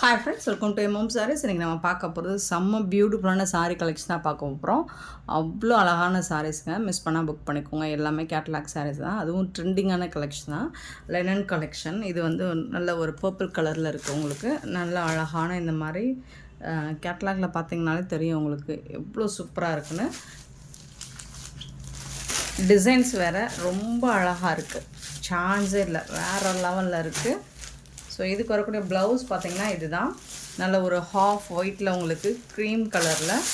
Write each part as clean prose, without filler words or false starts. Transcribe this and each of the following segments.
Hi friends, welcome to M M Sarees. இன்றைக்கி நம்ம பார்க்க போகிறது செம்ம பியூட்டிஃபுல்லான சாரீ கலெக்ஷன் தான் பார்க்க போகிறோம். அவ்வளோ அழகான சாரீஸுங்க, மிஸ் பண்ணால் புக் பண்ணிக்கோங்க. எல்லாமே கேட்டலாக் சாரீஸ் தான், அதுவும் ட்ரெண்டிங்கான கலெக்ஷன் தான். Linen collection. இது வந்து நல்ல ஒரு பர்பிள் கலரில் இருக்குது. உங்களுக்கு நல்ல அழகான இந்த மாதிரி கேட்டலாகில் பார்த்தீங்கனாலே தெரியும் உங்களுக்கு எவ்வளோ சூப்பராக இருக்குன்னு. டிசைன்ஸ் வேறு ரொம்ப அழகாக இருக்குது, சான்ஸே இல்லை, வேறு லெவலில் இருக்குது. ஸோ இதுக்கு வரக்கூடிய ப்ளவுஸ் பார்த்திங்கன்னா இதுதான். நல்ல ஒரு ஹாஃப் ஒயிட்டில் உங்களுக்கு க்ரீம் கலரில்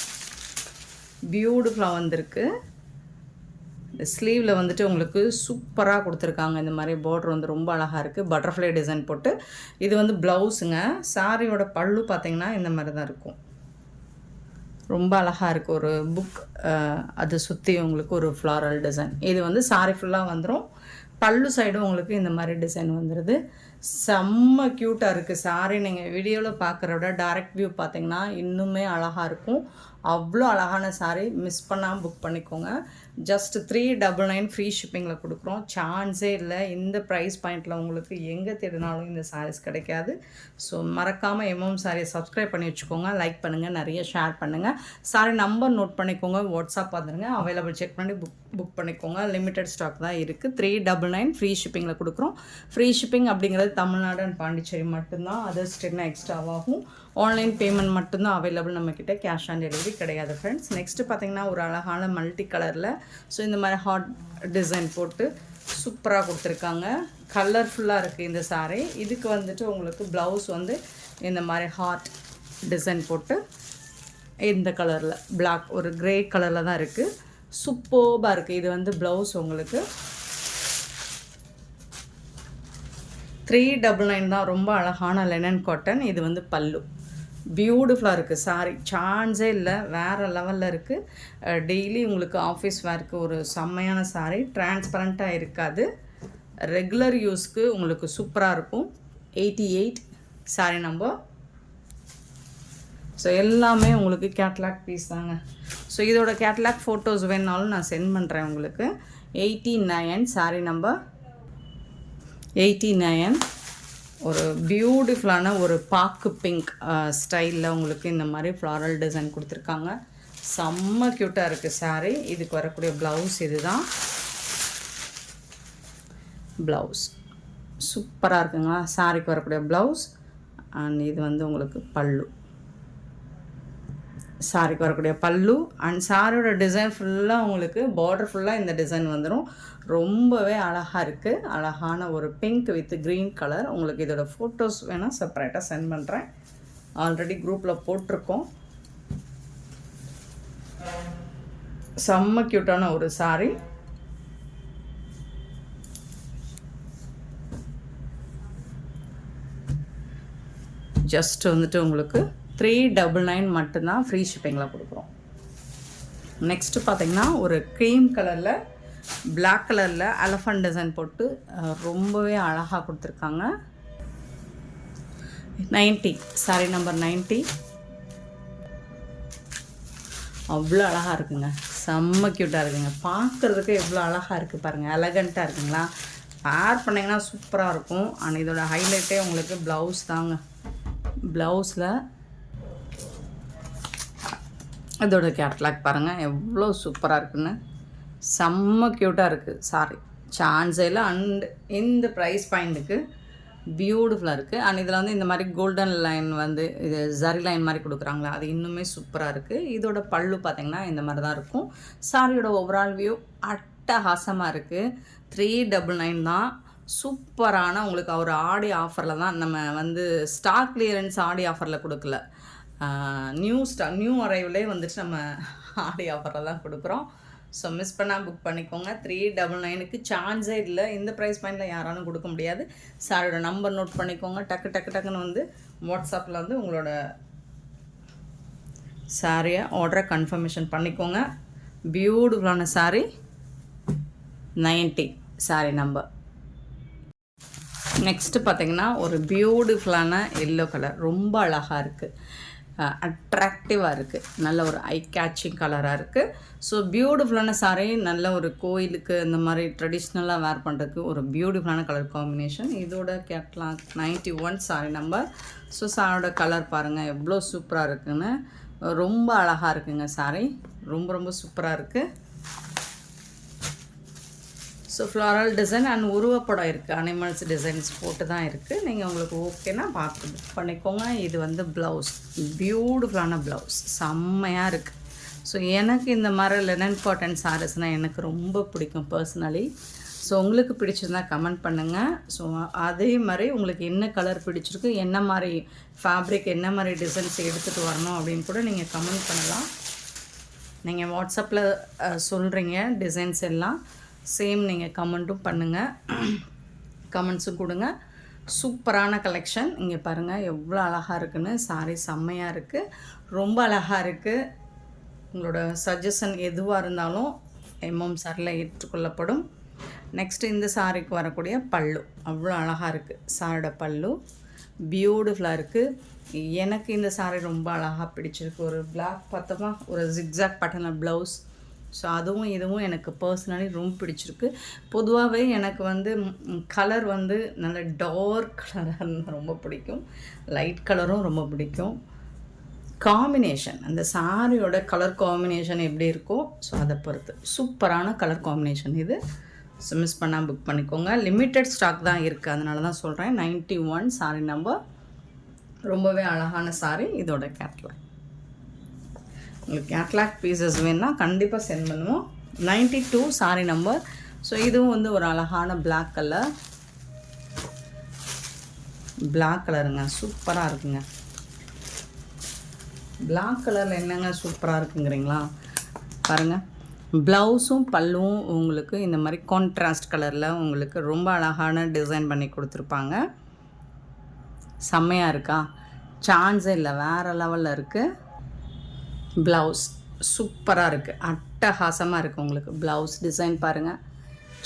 பியூட்டிஃபுல்லாக வந்திருக்கு. இந்த ஸ்லீவில் வந்துட்டு உங்களுக்கு சூப்பராக கொடுத்துருக்காங்க. இந்த மாதிரி பார்டர் வந்து ரொம்ப அழகாக இருக்குது, பட்டர்ஃப்ளை டிசைன் போட்டு. இது வந்து ப்ளவுஸுங்க. சாரியோட பல்லு பார்த்திங்கன்னா இந்த மாதிரி தான் இருக்கும். ரொம்ப அழகாக இருக்குது. ஒரு புக் அதை சுற்றி உங்களுக்கு ஒரு ஃப்ளாரல் டிசைன். இது வந்து சாரி ஃபுல்லாக வந்துடும். பல்லு சைடும் உங்களுக்கு இந்த மாதிரி டிசைன் வந்துடுது. செம்ம க்யூட்டாக இருக்குது சாரி. நீங்கள் வீடியோவில் பார்க்குற விட டைரக்ட் வியூ பார்த்தீங்கன்னா இன்னுமே அழகாக இருக்கும். அவ்வளோ அழகான சாரி, மிஸ் பண்ணாமல் புக் பண்ணிக்கோங்க. ஜஸ்ட் 399 ஃப்ரீ ஷிப்பிங்கில் கொடுக்குறோம். சான்ஸே இல்லை. இந்த ப்ரைஸ் பாயிண்டில் உங்களுக்கு எங்கே தேடினாலும் இந்த சாரீஸ் கிடைக்காது. ஸோ மறக்காமல் எம்எம் சாரியை சப்ஸ்கிரைப் பண்ணி வச்சுக்கோங்க, லைக் பண்ணுங்கள், நிறைய ஷேர் பண்ணுங்கள். சாரி நம்பர் நோட் பண்ணிக்கோங்க, வாட்ஸ்அப் வந்துடுங்க, அவைலபிள் செக் பண்ணி புக் பண்ணிக்கோங்க. லிமிட்டட் ஸ்டாக் தான் இருக்குது. 399 ஃப்ரீ ஷிப்பிங்கில் கொடுக்குறோம். ஃப்ரீ ஷிப்பிங் அப்படிங்கிறது தமிழ்நாடு அண்ட் பாண்டிச்சேரி மட்டும்தான். அதர் ஸ்டேட்னா எக்ஸ்ட்ராவாகும். ஆன்லைன் பேமெண்ட் மட்டும்தான் அவைலபிள் நம்மக்கிட்ட, கேஷ் ஆன் டெலிவரி கிடையாது ஃப்ரெண்ட்ஸ். நெக்ஸ்ட்டு பார்த்திங்கன்னா ஒரு அழகான மல்டி கலரில், ஸோ இந்த மாதிரி ஹாட் டிசைன் போட்டு சூப்பராக கொடுத்துருக்காங்க. கலர்ஃபுல்லாக இருக்குது இந்த சாரீ. இதுக்கு வந்துட்டு உங்களுக்கு ப்ளவுஸ் வந்து இந்த மாதிரி ஹாட் டிசைன் போட்டு இந்த கலரில் பிளாக் ஒரு க்ரே கலரில் தான் இருக்குது. சூப்பர்பாக இருக்குது. இது வந்து ப்ளவுஸ் உங்களுக்கு 399 தான். ரொம்ப அழகான லெனன் காட்டன். இது வந்து பல்லு. பியூட்டிஃபுல்லாக இருக்குது சாரி, சான்ஸே இல்லை, வேறு லெவலில் இருக்குது. டெய்லி உங்களுக்கு ஆஃபீஸ் வேர்க்கு ஒரு செம்மையான சாரி. டிரான்ஸ்பரண்ட்டாக இருக்காது, ரெகுலர் யூஸ்க்கு உங்களுக்கு சூப்பராக இருக்கும். 88 சாரி நம்பர். ஸோ எல்லாமே உங்களுக்கு கேட்லாக் பீஸ் தாங்க. ஸோ இதோட கேட்லாக் ஃபோட்டோஸ் வேணுனாலும் நான் சென்ட் பண்ணுறேன் உங்களுக்கு. 89 சாரி நம்பர் 89. ஒரு பியூட்டிஃபுல்லான ஒரு பாக்கு பிங்க் ஸ்டைலில் உங்களுக்கு இந்த மாதிரி ஃப்ளாரல் டிசைன் கொடுத்துருக்காங்க. செம்ம க்யூட்டாக இருக்குது சாரீ. இதுக்கு வரக்கூடிய ப்ளவுஸ் இது தான். ப்ளவுஸ் சூப்பராக இருக்குங்களா. சாரிக்கு வரக்கூடிய ப்ளவுஸ் அண்ட் இது வந்து உங்களுக்கு பல்லு. சாரிக்கு வரக்கூடிய பல்லு அண்ட் சாரியோட டிசைன் ஃபுல்லாக உங்களுக்கு பார்டர் ஃபுல்லாக இந்த டிசைன் வந்துடும். ரொம்பவே அழகாக இருக்குது. அழகான ஒரு பிங்க் வித் க்ரீன் கலர். உங்களுக்கு இதோட ஃபோட்டோஸ் வேணால் செப்பரேட்டாக சென்ட் பண்ணுறேன். ஆல்ரெடி குரூப்பில் போட்டிருக்கோம். செம்ம க்யூட்டான ஒரு சாரி. ஜஸ்ட் வந்துட்டு உங்களுக்கு 399 மட்டும்தான் ஃப்ரீ ஷிப்பிங்கில் கொடுக்குறோம். நெக்ஸ்ட்டு பார்த்திங்கன்னா ஒரு க்ரீம் கலரில் பிளாக் கலரில் எலஃபண்ட் டிசைன் போட்டு ரொம்பவே அழகாக கொடுத்துருக்காங்க. 90 சாரி நம்பர் 90. அவ்வளோ அழகாக இருக்குங்க, செம்ம க்யூட்டாக இருக்குங்க. பார்க்குறதுக்கு எவ்வளோ அழகாக இருக்குது பாருங்கள், எலகண்ட்டாக இருக்குங்களா. வேர் பண்ணிங்கன்னா சூப்பராக இருக்கும். அண்ட் இதோட ஹைலைட்டே உங்களுக்கு ப்ளவுஸ் தாங்க. ப்ளவுஸில் இதோட கேட்லாக் பாருங்கள் எவ்வளோ சூப்பராக இருக்குன்னு. செம்ம க்யூட்டாக இருக்குது சாரி, சான்ஸில். அண்ட் இந்த ப்ரைஸ் பாயிண்ட்டுக்கு பியூட்டிஃபுல்லாக இருக்குது. அண்ட் இதில் வந்து இந்த மாதிரி கோல்டன் லைன் வந்து இது ஜரி லைன் மாதிரி கொடுக்குறாங்களா, அது இன்னுமே சூப்பராக இருக்குது. இதோட பல்லு பார்த்திங்கன்னா இந்த மாதிரி தான் இருக்கும். சாரியோட ஓவரால் வியூ அட்டகாசமாக இருக்குது. 399 தான். சூப்பரான உங்களுக்கு ஒரு ஆடி ஆஃபரில் தான் நம்ம வந்து ஸ்டாக் கிளியரன்ஸ் ஆடி ஆஃபரில் கொடுக்கல, நியூ அரைவிலே வந்துட்டு நம்ம ஆடி ஆஃபரில் தான் கொடுக்குறோம். ஸோ மிஸ் பண்ணால் புக் பண்ணிக்கோங்க. 399க்கு சான்ஸே இல்லை. இந்த ப்ரைஸ் பாயிண்டில் யாராலும் கொடுக்க முடியாது. சாரியோட நம்பர் நோட் பண்ணிக்கோங்க. டக்குன்னு வந்து வாட்ஸ்அப்பில் வந்து உங்களோட சாரியை ஆர்டரை கன்ஃபர்மேஷன் பண்ணிக்கோங்க. பியூட்டிஃபுல்லான சாரி 90 சாரி நம்பர். நெக்ஸ்ட்டு பார்த்திங்கன்னா ஒரு பியூட்டிஃபுல்லான எல்லோ கலர், ரொம்ப அழகாக இருக்குது. அட்ராக்டிவாக இருக்குது. நல்ல ஒரு ஐ கேட்சிங் கலராக இருக்குது. ஸோ பியூட்டிஃபுல்லான சாரீ, நல்ல ஒரு கோயிலுக்கு இந்த மாதிரி ட்ரெடிஷ்னலாக வேர் பண்ணுறதுக்கு ஒரு பியூட்டிஃபுல்லான கலர் காம்பினேஷன். இதோட கேட்லாக் 91 சாரி நம்பர். ஸோ சாரோட கலர் பாருங்கள் எவ்வளோ சூப்பராக இருக்குன்னு. ரொம்ப அழகாக இருக்குங்க சாரீ, ரொம்ப ரொம்ப சூப்பராக இருக்குது. ஸோ ஃப்ளாரல் டிசைன் அண்ட் உருவப்படம் இருக்குது, அனிமல்ஸ் டிசைன்ஸ் போட்டு தான் இருக்குது. நீங்கள் உங்களுக்கு ஓகேனா பார்த்து புக் பண்ணிக்கோங்க. இது வந்து ப்ளவுஸ், பியூட்டிஃபுல்லான ப்ளவுஸ், செம்மையாக இருக்குது. ஸோ எனக்கு இந்த மாதிரி லெனன் காட்டன் சாரீஸ்னால் எனக்கு ரொம்ப பிடிக்கும் பர்சனலி. ஸோ உங்களுக்கு பிடிச்சிருந்தா கமெண்ட் பண்ணுங்கள். ஸோ அதே மாதிரி உங்களுக்கு என்ன கலர் பிடிச்சிருக்கு, என்ன மாதிரி ஃபேப்ரிக், என்ன மாதிரி டிசைன்ஸ் எடுத்துகிட்டு வரணும் அப்படின்னு கூட நீங்கள் கமெண்ட் பண்ணலாம். நீங்கள் வாட்ஸ்அப்பில் சொல்கிறீங்க டிசைன்ஸ் எல்லாம், சேம் நீங்கள் கமெண்ட்டும் பண்ணுங்கள், கமெண்ட்ஸும் கொடுங்க. சூப்பரான கலெக்ஷன். இங்கே பாருங்கள் எவ்வளோ அழகாக இருக்குன்னு. சாரீ செம்மையாக இருக்குது, ரொம்ப அழகாக இருக்குது. உங்களோட சஜஷன் எதுவாக இருந்தாலும் எம்எம் சாரில் ஏற்றுக்கொள்ளப்படும். நெக்ஸ்ட்டு இந்த சாரிக்கு வரக்கூடிய பல்லு அவ்வளோ அழகாக இருக்குது. சாரோட பல்லு பியூட்டிஃபுல்லாக இருக்குது. எனக்கு இந்த சாரீ ரொம்ப அழகாக பிடிச்சிருக்கு. ஒரு பிளாக் பார்த்தோமா, ஒரு ஜிக்ஸாக் பேட்டர்னில் ப்ளவுஸ். ஸோ அதுவும் இதுவும் எனக்கு பர்சனலி ரொம்ப பிடிச்சிருக்கு. பொதுவாகவே எனக்கு வந்து கலர் வந்து நல்ல டார்க் கலராக ரொம்ப பிடிக்கும், லைட் கலரும் ரொம்ப பிடிக்கும். காம்பினேஷன், அந்த சாரியோட கலர் காம்பினேஷன் எப்படி இருக்கோ ஸோ அதை பொறுத்து சூப்பரான கலர் காம்பினேஷன் இது. ஸோ மிஸ் பண்ணால் புக் பண்ணிக்கோங்க. லிமிட்டட் ஸ்டாக் தான் இருக்குது, அதனால தான் சொல்கிறேன். 91 சாரி நம்பர், ரொம்பவே அழகான சாரி. இதோட கேட்லாக், உங்களுக்கு கேட்லாக் பீசஸ் வேணுன்னா கண்டிப்பாக சென்ட் பண்ணுவோம். 92 சாரி நம்பர். ஸோ இதுவும் வந்து ஒரு அழகான பிளாக் கலர், பிளாக் கலருங்க, சூப்பராக இருக்குங்க. பிளாக் கலரில் என்னங்க சூப்பராக இருக்குங்கிறீங்களா? பாருங்கள், ப்ளவுஸும் பல்லுவும் உங்களுக்கு இந்த மாதிரி கான்ட்ராஸ்ட் கலரில் உங்களுக்கு ரொம்ப அழகான டிசைன் பண்ணி கொடுத்துருப்பாங்க. செம்மையாக இருக்கா? சான்ஸே இல்லை, வேறு லெவலில் இருக்குது. ப்ளவுஸ் சூப்பராக இருக்குது, அட்டகாசமாக இருக்குது. உங்களுக்கு ப்ளவுஸ் டிசைன் பாருங்கள்,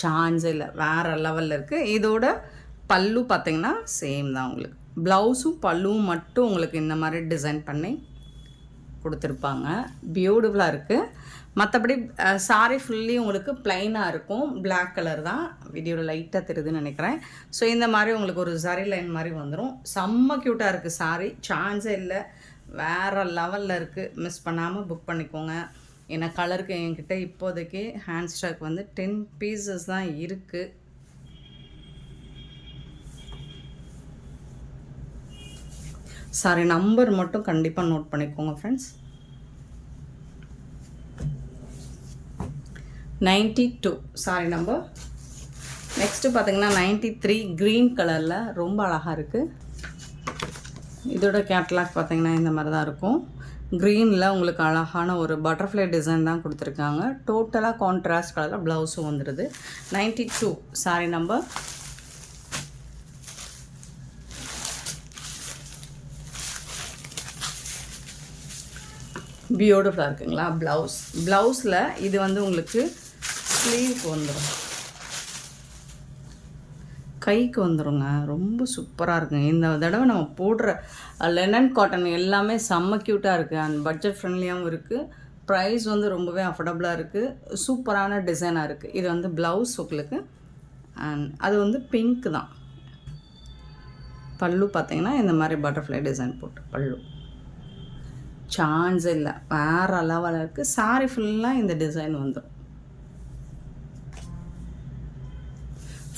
சான்ஸே இல்லை, வேறு லெவலில் இருக்குது. இதோட பல்லு பார்த்திங்கன்னா சேம் தான். உங்களுக்கு ப்ளவுஸும் பல்லுவும் மட்டும் உங்களுக்கு இந்த மாதிரி டிசைன் பண்ணி கொடுத்துருப்பாங்க. பியூட்டிஃபுல்லாக இருக்குது. மற்றபடி சாரீ ஃபுல்லி உங்களுக்கு ப்ளைனாக இருக்கும், பிளாக் கலர் தான். வீடியோவில் லைட்டாக தெரியுதுன்னு நினைக்கிறேன். ஸோ இந்த மாதிரி உங்களுக்கு ஒரு சரி லைன் மாதிரி வந்துடும். செம்ம க்யூட்டாக இருக்குது சாரீ, சான்ஸே இல்லை, வேறு லெவலில் இருக்குது. மிஸ் பண்ணாமல் புக் பண்ணிக்கோங்க. ஏன்னா கலருக்கு என்கிட்ட இப்போதைக்கு ஹேண்ட் ஸ்டாக் வந்து 10 பீசஸ் தான் இருக்குது. சாரி நம்பர் மட்டும் கண்டிப்பாக நோட் பண்ணிக்கோங்க ஃப்ரெண்ட்ஸ். 92 sorry number. நெக்ஸ்ட்டு பார்த்தீங்கன்னா 93 க்ரீன் கலரில் ரொம்ப அழகாக இருக்குது. இதோட கேட்லாக் பார்த்தீங்கன்னா இந்த மாதிரி தான் இருக்கும். க்ரீனில் உங்களுக்கு அழகான ஒரு பட்டர்ஃப்ளை டிசைன் தான் கொடுத்துருக்காங்க. டோட்டலாக கான்ட்ராஸ்ட் கலரில் ப்ளவுஸும் வந்துடுது. 92 சாரி நம்பர். பியூட்டிஃபுல்லாக இருக்குங்களா? ப்ளவுஸில் இது வந்து உங்களுக்கு ஸ்லீவ்க்கு வந்துடும், கைக்கு வந்துடுங்க. ரொம்ப சூப்பராக இருக்குங்க. இந்த தடவை நம்ம போடுற லெனன் காட்டன் எல்லாமே செம்ம க்யூட்டாக இருக்குது அண்ட் பட்ஜெட் ஃப்ரெண்ட்லியாகவும் இருக்குது. ப்ரைஸ் வந்து ரொம்பவே அஃபோர்டபுளாக இருக்குது. சூப்பரான டிசைனாக இருக்குது. இது வந்து ப்ளவுஸ் உங்களுக்கு அண்ட் அது வந்து பிங்க் தான். பல்லு பார்த்தீங்கன்னா இந்த மாதிரி பட்டர்ஃப்ளை டிசைன் போட்டு பல்லு, சான்ஸ் இல்லை, வேறு லெவலில் இருக்குது. சாரி ஃபுல்லாக இந்த டிசைன் வந்துடும்.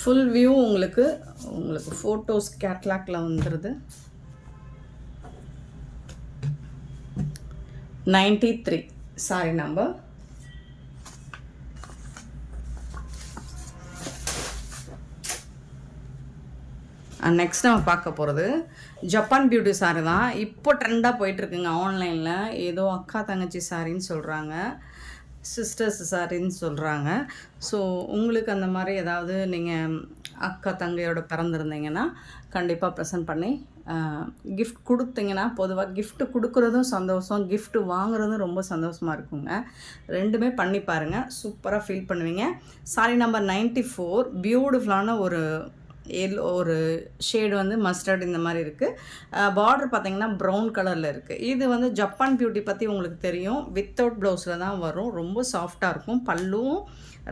ஃபுல் வியூ உங்களுக்கு ஃபோட்டோஸ் கேட்லாக்ல வந்துடுது. 93 சாரி நம்பர். நெக்ஸ்ட் நம்ம பார்க்க போகிறது ஜப்பான் பியூட்டி சாரி தான். இப்போ ட்ரெண்டாக போயிட்டுருக்குங்க ஆன்லைனில். ஏதோ அக்கா தங்கச்சி சாரின்னு சொல்கிறாங்க, சிஸ்டர்ஸ் சாரின்னு சொல்கிறாங்க. ஸோ உங்களுக்கு அந்த மாதிரி ஏதாவது நீங்கள் அக்கா தங்கையோட பிறந்திருந்தீங்கன்னா கண்டிப்பாக ப்ரெசென்ட் பண்ணி கிஃப்ட் கொடுத்தீங்கன்னா, பொதுவாக கிஃப்ட் கொடுக்குறதும் சந்தோஷம், கிஃப்ட் வாங்குறதும் ரொம்ப சந்தோஷமாக இருக்குங்க. ரெண்டுமே பண்ணி பாருங்கள், சூப்பராக ஃபீல் பண்ணுவீங்க. சாரி நம்பர் 94 பியூட்டிஃபுல்லான ஒரு ஒரு ஷேடு வந்து மஸ்டர்ட் இந்த மாதிரி இருக்குது. பார்டர் பார்த்திங்கன்னா ப்ரௌன் கலரில் இருக்குது. இது வந்து ஜப்பான் பியூட்டி பற்றி உங்களுக்கு தெரியும். வித்தவுட் ப்ளவுஸில் தான் வரும். ரொம்ப சாஃப்டாக இருக்கும். பல்லுவும்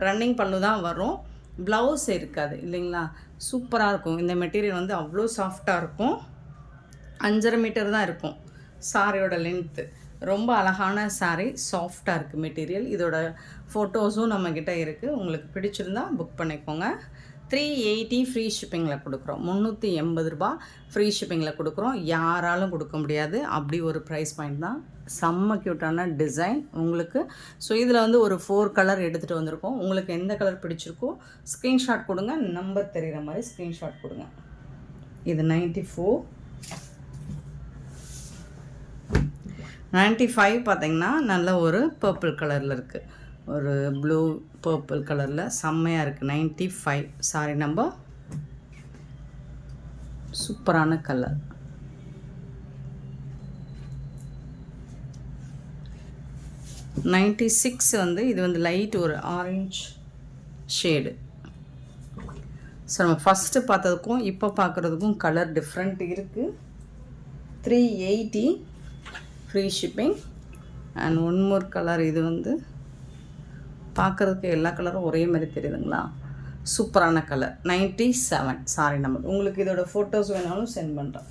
ரன்னிங் பல்லு தான் வரும். ப்ளவுஸ் இருக்காது இல்லைங்களா. சூப்பராக இருக்கும். இந்த மெட்டீரியல் வந்து அவ்வளோ சாஃப்டாக இருக்கும். 5.5 மீட்டர் தான் இருக்கும் சாரியோட லென்த்து. ரொம்ப அழகான சாரீ, சாஃப்டாக இருக்குது மெட்டீரியல். இதோட ஃபோட்டோஸும் நம்மக்கிட்ட இருக்குது. உங்களுக்கு பிடிச்சிருந்தா புக் பண்ணிக்கோங்க. 380 ஃப்ரீ ஷிப்பிங்கில் கொடுக்குறோம். 380 ரூபா ஃப்ரீ ஷிப்பிங்கில் கொடுக்குறோம். யாராலும் கொடுக்க முடியாது. அப்படி ஒரு ப்ரைஸ் பாயிண்ட் தான். செம்ம க்யூட்டான டிசைன் உங்களுக்கு. ஸோ இதில் வந்து ஒரு 4 கலர் எடுத்துகிட்டு வந்திருக்கோம். உங்களுக்கு எந்த கலர் பிடிச்சிருக்கோ ஸ்க்ரீன்ஷாட் கொடுங்க. நம்பர் தெரிகிற மாதிரி ஸ்க்ரீன்ஷாட் கொடுங்க. இது 94. 95 பார்த்திங்கன்னா நல்ல ஒரு பர்பிள் கலரில் இருக்குது. ஒரு ப்ளூ பர்பிள் கலரில் செம்மையாக இருக்குது. 95 சாரி நம்பர். சூப்பரான கலர். 96 வந்து இது வந்து லைட் ஒரு ஆரஞ்சு ஷேடு. ஸோ நம்ம ஃபஸ்ட்டு பார்த்ததுக்கும் இப்போ பார்க்குறதுக்கும் கலர் டிஃப்ரெண்ட் இருக்குது. 380 free shipping. And one more colour. இது வந்து பார்க்குறதுக்கு எல்லா கலரும் ஒரே மாதிரி தெரியுதுங்களா. சூப்பரான கலர். 97 sorry number. உங்களுக்கு இதோட ஃபோட்டோஸ் வேணாலும் சென்ட் பண்ணுறேன்.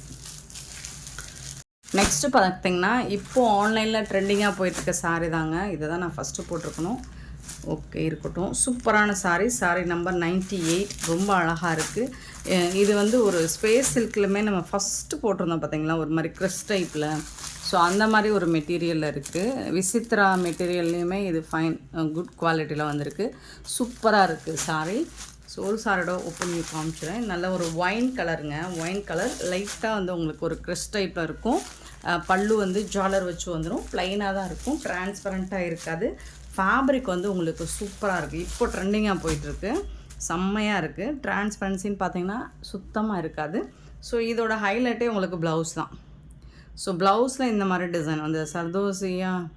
நெக்ஸ்ட்டு பார்த்திங்கன்னா இப்போது ஆன்லைனில் ட்ரெண்டிங்காக போயிட்டுருக்க சாரீ தாங்க. இதை தான் நான் ஃபஸ்ட்டு போட்டிருக்கணும். ஓகே இருக்கட்டும். சூப்பரான சாரீ. சாரீ நம்பர் 98. ரொம்ப அழகாக இருக்குது. இது வந்து ஒரு ஸ்பேஸ் சில்க்லுமே நம்ம ஃபஸ்ட்டு போட்டிருந்தோம் பார்த்திங்களா, ஒரு மாதிரி க்ரிஸ் டைப்பில். ஸோ அந்த மாதிரி ஒரு மெட்டீரியலில் இருக்குது. விசித்ரா மெட்டீரியல்லையுமே இது ஃபைன் குட் குவாலிட்டியில் வந்திருக்கு. சூப்பராக இருக்குது சாரீ. ஸோ ஒரு சாரியோட ஓப்பன் பண்ணி காமிச்சிடுறேன். நல்ல ஒரு ஒயின் கலருங்க. ஒயின் கலர் லைட்டாக வந்து உங்களுக்கு ஒரு க்ரிஸ் டைப்பில் இருக்கும். பல்லு வந்து ஜாலர் வச்சு வந்துடும். ப்ளைனாக தான் இருக்கும். டிரான்ஸ்பரண்ட்டாக இருக்காது. ஃபேப்ரிக் வந்து உங்களுக்கு சூப்பராக இருக்குது. இப்போ ட்ரெண்டிங்காக போயிட்டுருக்கு. செம்மையாக இருக்குது. டிரான்ஸ்பரன்சின்னு பார்த்தீங்கன்னா சுத்தமாக இருக்காது. ஸோ இதோட ஹைலைட்டே உங்களுக்கு ப்ளவுஸ் தான். ஸோ ப்ளவுஸில் இந்த மாதிரி டிசைன் வந்து சர்தோசியாக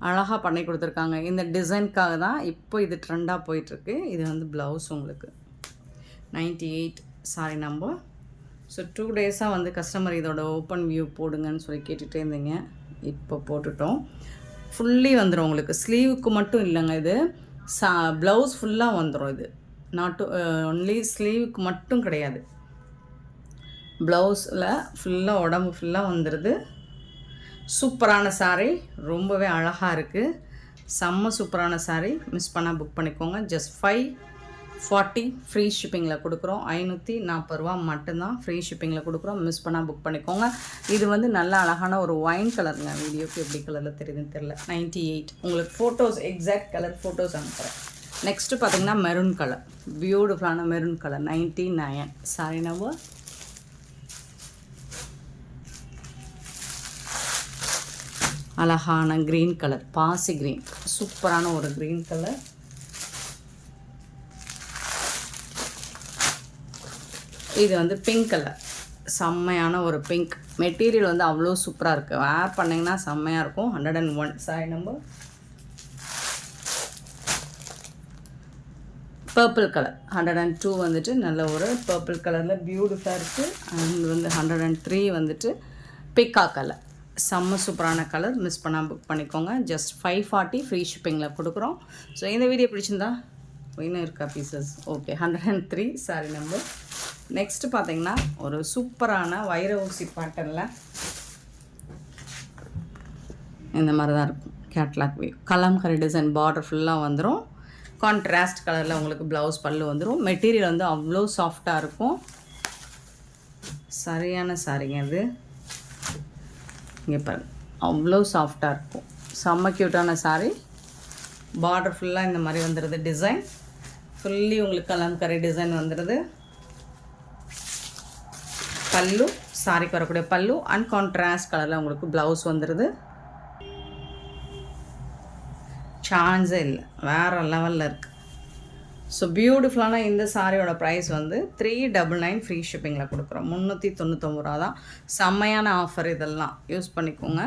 அழகாக பண்ணி கொடுத்துருக்காங்க. இந்த டிசைனுக்காக தான் இப்போ இது ட்ரெண்டாக போயிட்டுருக்கு. இது வந்து ப்ளவுஸ் உங்களுக்கு. 98 சாரி நம்பர். ஸோ 2 டேஸாக வந்து கஸ்டமர் இதோட ஓப்பன் வியூ போடுங்கன்னு சொல்லி கேட்டுகிட்டே இருந்தீங்க. இப்போ போட்டுட்டோம். ஃபுல்லி வந்துடும் உங்களுக்கு. ஸ்லீவுக்கு மட்டும் இல்லைங்க, இது ப்ளவுஸ் ஃபுல்லாக வந்துடும். இது நாட் ஒன்லி ஸ்லீவுக்கு மட்டும் கிடையாது. ப்ளவுஸில் ஃபுல்லாக உடம்பு ஃபுல்லாக வந்துடுது. சூப்பரான சாரீ. ரொம்பவே அழகாக இருக்குது. செம்ம சூப்பரான சாரீ. மிஸ் பண்ணால் புக் பண்ணிக்கோங்க. ஜஸ்ட் 540 ஃப்ரீ ஷிப்பிங்கில் கொடுக்குறோம். 540 ரூபா மட்டும்தான் ஃப்ரீ ஷிப்பிங்கில் கொடுக்குறோம். மிஸ் பண்ணால் புக் பண்ணிக்கோங்க. இது வந்து நல்ல அழகான ஒரு ஒயின் கலருங்க. வீடியோக்கு எப்படி கலரில் தெரியுதுன்னு தெரில. 98. உங்களுக்கு ஃபோட்டோஸ் எக்ஸாக்ட் கலர் ஃபோட்டோஸ் அனுப்புகிறேன். நெக்ஸ்ட்டு பார்த்திங்கன்னா மெரூன் கலர். பியூட்டிஃபுல்லான மெரூன் கலர். 99 sorry number. அழகான க்ரீன் கலர். பாசி க்ரீன். சூப்பரான ஒரு க்ரீன் கலர். இது வந்து பிங்க் கலர். செம்மையான ஒரு பிங்க். மெட்டீரியல் வந்து அவ்வளோ சூப்பராக இருக்குது. வேர் பண்ணிங்கன்னா செம்மையாக இருக்கும். 101 சாரி நம்பர். Purple colour. 102 வந்துட்டு நல்ல ஒரு பர்பிள் கலரில் பியூட்டிஃபுல்லாக இருக்குது. அண்ட் வந்து 103 வந்துட்டு பிக்கா கலர். செம்ம சூப்பரான கலர். மிஸ் பண்ணால் புக் பண்ணிக்கோங்க. ஜஸ்ட் 540 ஃப்ரீ ஷிப்பிங்கில் கொடுக்குறோம். ஸோ இந்த வீடியோ பிடிச்சிருந்தா இன்னும் இருக்கா pieces. Okay 103 sorry number. Next பார்த்தீங்கன்னா ஒரு சூப்பரான வைர ஊசி பேட்டர்னில் இந்த மாதிரி தான் இருக்கும். Catalogue view. Kalamkari design. Border ஃபுல்லாக வந்துடும். கான்ட்ராஸ்ட் கலரில் உங்களுக்கு ப்ளவுஸ் பல்லு வந்துடும். மெட்டீரியல் வந்து அவ்வளோ சாஃப்டாக இருக்கும். சரியான சாரிங்க இது. இங்கே பாருங்கள், அவ்வளோ சாஃப்டாக இருக்கும். செம்ம க்யூட்டான சாரீ. பார்டர் ஃபுல்லாக இந்த மாதிரி வந்துடுது. டிசைன் ஃபுல்லி உங்களுக்கு கலம்கரி டிசைன் வந்துடுது. பல்லு, சாரிக்கு வரக்கூடிய பல்லு அண்ட் கான்ட்ராஸ்ட் கலரில் உங்களுக்கு ப்ளவுஸ் வந்துடுது. சான்ஸே இல்லை, வேறு லெவலில் இருக்குது. ஸோ பியூட்டிஃபுல்லான இந்த சாரியோட ப்ரைஸ் வந்து 399 ஃப்ரீ ஷிப்பிங்கில் கொடுக்குறோம். 399 ரூபா தான். செம்மையான ஆஃபர். இதெல்லாம் யூஸ் பண்ணிக்கோங்க.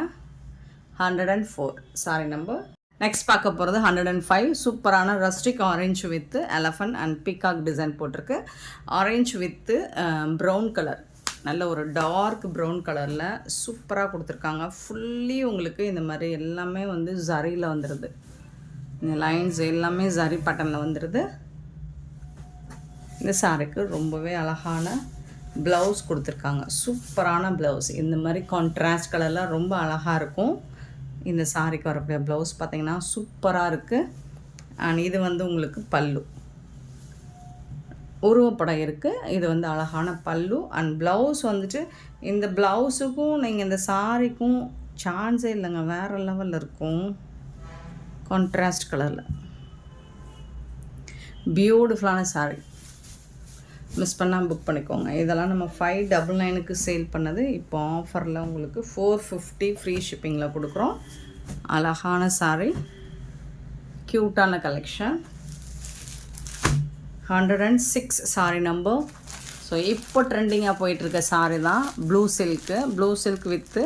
104 சாரி நம்பர். நெக்ஸ்ட் பார்க்க போகிறது 105 சூப்பரான rustic orange with elephant and peacock design போட்டிருக்கு. ஆரஞ்சு வித்து ப்ரௌன் கலர், நல்ல ஒரு டார்க் ப்ரௌன் கலரில் சூப்பராக கொடுத்துருக்காங்க. ஃபுல்லி உங்களுக்கு இந்த மாதிரி எல்லாமே வந்து ஜரியில் வந்துடுது. இந்த லைன்ஸ் எல்லாமே ஜரி பேட்டர்னில் வந்துடுது. இந்த சாரிக்கு ரொம்பவே அழகான ப்ளவுஸ் கொடுத்துருக்காங்க. சூப்பரான ப்ளவுஸ். இந்த மாதிரி கான்ட்ராஸ்ட் கலர்லாம் ரொம்ப அழகாக இருக்கும். இந்த சாரிக்கு வரக்கூடிய ப்ளவுஸ் பார்த்திங்கன்னா சூப்பராக இருக்குது. அண்ட் இது வந்து உங்களுக்கு பல்லு, உருவப்படம் இருக்குது. இது வந்து அழகான பல்லு. அண்ட் ப்ளவுஸ் வந்துட்டு இந்த ப்ளவுஸுக்கும் நீங்கள் இந்த சாரிக்கும் சான்ஸே இல்லைங்க, வேறு லெவலில் இருக்கும். கான்ட்ராஸ்ட் கலரில் பியூட்டிஃபுல்லான சாரி. மிஸ் பண்ணால் புக் பண்ணிக்கோங்க. இதெல்லாம் நம்ம 599க்கு சேல் பண்ணது. இப்போ ஆஃபரில் உங்களுக்கு 450 ஃப்ரீ ஷிப்பிங்கில் கொடுக்குறோம். அழகான சாரி, க்யூட்டான கலெக்ஷன். 106 sorry number. ஸோ இப்போ ட்ரெண்டிங்காக போயிட்டுருக்க சாரி தான் blue silk with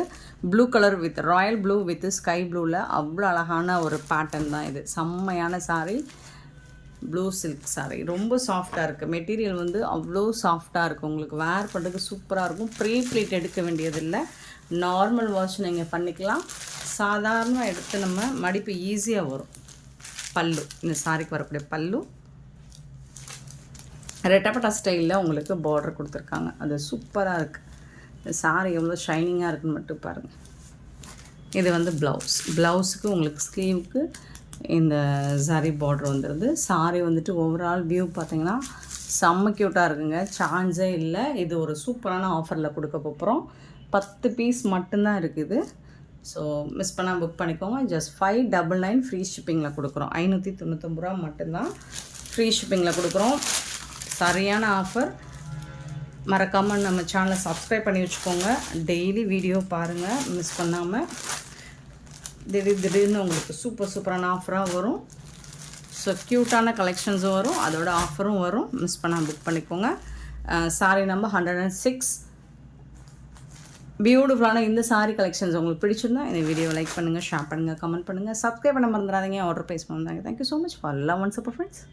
blue colour with Royal blue with sky ப்ளூவில் அவ்வளோ அழகான ஒரு பேட்டர்ன் தான் இது. செம்மையான சாரி, ப்ளூ சில்க் சாரி. ரொம்ப சாஃப்டாக இருக்குது. மெட்டீரியல் வந்து அவ்வளோ சாஃப்டாக இருக்குது. உங்களுக்கு வேர் பண்ணுறதுக்கு சூப்பராக இருக்கும். ப்ரீ ப்ளீட் எடுக்க வேண்டியதில்லை, நார்மல் வாஷ் நீங்கள் பண்ணிக்கலாம். சாதாரண எடுத்து நம்ம மடிப்பு ஈஸியாக வரும். பல்லு, இந்த சாரிக்கு வரக்கூடிய பல்லு ரெட்டப்பட்டா ஸ்டைலில் உங்களுக்கு பார்டர் கொடுத்துருக்காங்க. அது சூப்பராக இருக்குது. இந்த சாரி எவ்வளோ ஷைனிங்காக இருக்குன்னு மட்டும் பாருங்கள். இது வந்து ப்ளவுஸுக்கு உங்களுக்கு ஸ்லீவுக்கு இந்த சாரி பார்டர் வந்துடுது. சாரி வந்துட்டு ஓவரால் வியூ பார்த்திங்கன்னா செம்ம க்யூட்டாக இருக்குங்க, சான்ஸே இல்லை. இது ஒரு சூப்பரான ஆஃபரில் கொடுக்க போகிறோம். 10 பீஸ் மட்டும்தான் இருக்குது. ஸோ மிஸ் பண்ணால் புக் பண்ணிக்கோங்க. ஜஸ்ட் 599 ஃப்ரீ ஷிப்பிங்கில் கொடுக்குறோம். 599 ரூபா மட்டும்தான் ஃப்ரீ ஷிப்பிங்கில் கொடுக்குறோம். சரியான ஆஃபர். மறக்காமல் நம்ம சேனலை சப்ஸ்கிரைப் பண்ணி வச்சுக்கோங்க. டெய்லி வீடியோ பாருங்கள் மிஸ் பண்ணாமல். திடீர்னு உங்களுக்கு சூப்பரான ஆஃபராக வரும். ஸோ க்யூட்டான கலெக்ஷன்ஸும் வரும், அதோட ஆஃபரும் வரும். மிஸ் பண்ணால் புக் பண்ணிக்கோங்க. Sorry number 106. பியூட்டிஃபுல்லான இந்த சாரி கலெக்ஷன்ஸ் உங்களுக்கு பிடிச்சிருந்தா இந்த வீடியோ லைக் பண்ணுங்கள், ஷேர் பண்ணுங்கள், கமெண்ட் பண்ணுங்கள், சப்ஸ்கிரைப் பண்ண மறந்துடாதீங்க. ஆர்டர் ப்ளேஸ் பண்ணுறாங்க. Thank you so much for love and support friends.